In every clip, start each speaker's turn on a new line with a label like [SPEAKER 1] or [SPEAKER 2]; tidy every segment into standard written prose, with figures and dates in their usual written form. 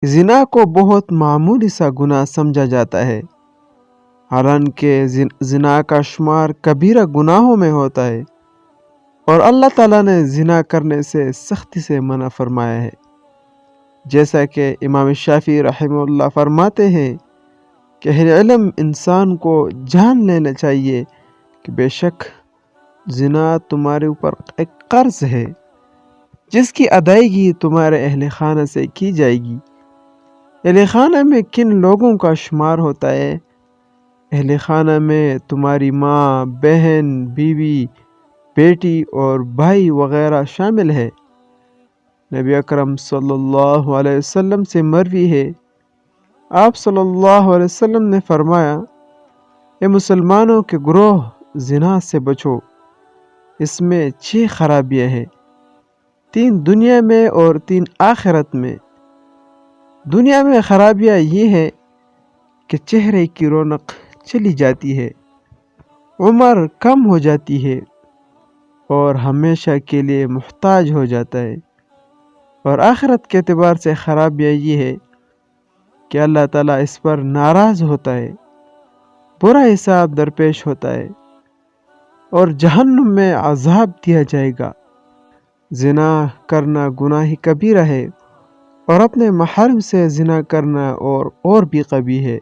[SPEAKER 1] زنا کو بہت معمولی سا گناہ سمجھا جاتا ہے، حالانکہ زنا کا شمار کبیرہ گناہوں میں ہوتا ہے، اور اللہ تعالیٰ نے زنا کرنے سے سختی سے منع فرمایا ہے۔ جیسا کہ امام شافعی رحمہ اللہ فرماتے ہیں کہ اہل علم انسان کو جان لینا چاہیے کہ بے شک زنا تمہارے اوپر ایک قرض ہے جس کی ادائیگی تمہارے اہل خانہ سے کی جائے گی۔ اہل خانہ میں کن لوگوں کا شمار ہوتا ہے؟ اہل خانہ میں تمہاری ماں، بہن، بیوی، بیٹی اور بھائی وغیرہ شامل ہے۔ نبی اکرم صلی اللہ علیہ وسلم سے مروی ہے، آپ صلی اللہ علیہ وسلم نے فرمایا، اے مسلمانوں کے گروہ، زنا سے بچو، اس میں 6 خرابیاں ہیں، 3 دنیا میں اور 3 آخرت میں۔ دنیا میں خرابیاں یہ ہے کہ چہرے کی رونق چلی جاتی ہے، عمر کم ہو جاتی ہے اور ہمیشہ کے لیے محتاج ہو جاتا ہے۔ اور آخرت کے اعتبار سے خرابیاں یہ ہے کہ اللہ تعالیٰ اس پر ناراض ہوتا ہے، برا حساب درپیش ہوتا ہے اور جہنم میں عذاب دیا جائے گا۔ زنا کرنا گناہ کبیرہ ہے، اور اپنے محرم سے زنا کرنا اور بھی قبیح ہے۔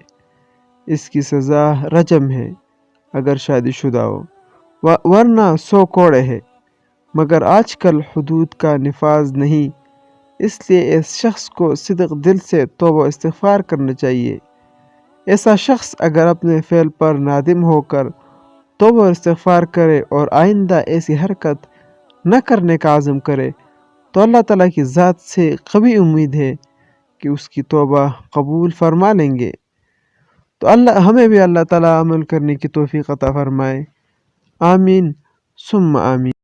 [SPEAKER 1] اس کی سزا رجم ہے اگر شادی شدہ ہو، ورنہ 100 کوڑے ہے، مگر آج کل حدود کا نفاذ نہیں، اس لیے اس شخص کو صدق دل سے توبہ و استغفار کرنا چاہیے۔ ایسا شخص اگر اپنے فعل پر نادم ہو کر توبہ و استغفار کرے اور آئندہ ایسی حرکت نہ کرنے کا عزم کرے تو اللہ تعالیٰ کی ذات سے قوی امید ہے کہ اس کی توبہ قبول فرما لیں گے۔ تو ہمیں بھی اللہ تعالیٰ عمل کرنے کی توفیق عطا فرمائے، آمین ثم آمین۔